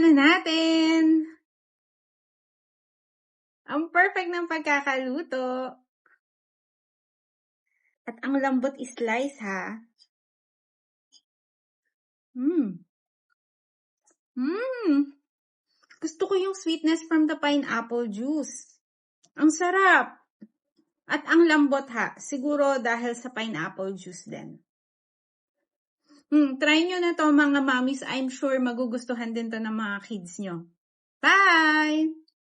na natin. Ang perfect ng pagkakaluto. At ang lambot slice ha. Gusto ko yung sweetness from the pineapple juice. Ang sarap. At ang lambot ha. Siguro dahil sa pineapple juice din. Try nyo na to mga mommies. I'm sure magugustuhan din to ng mga kids nyo. Bye!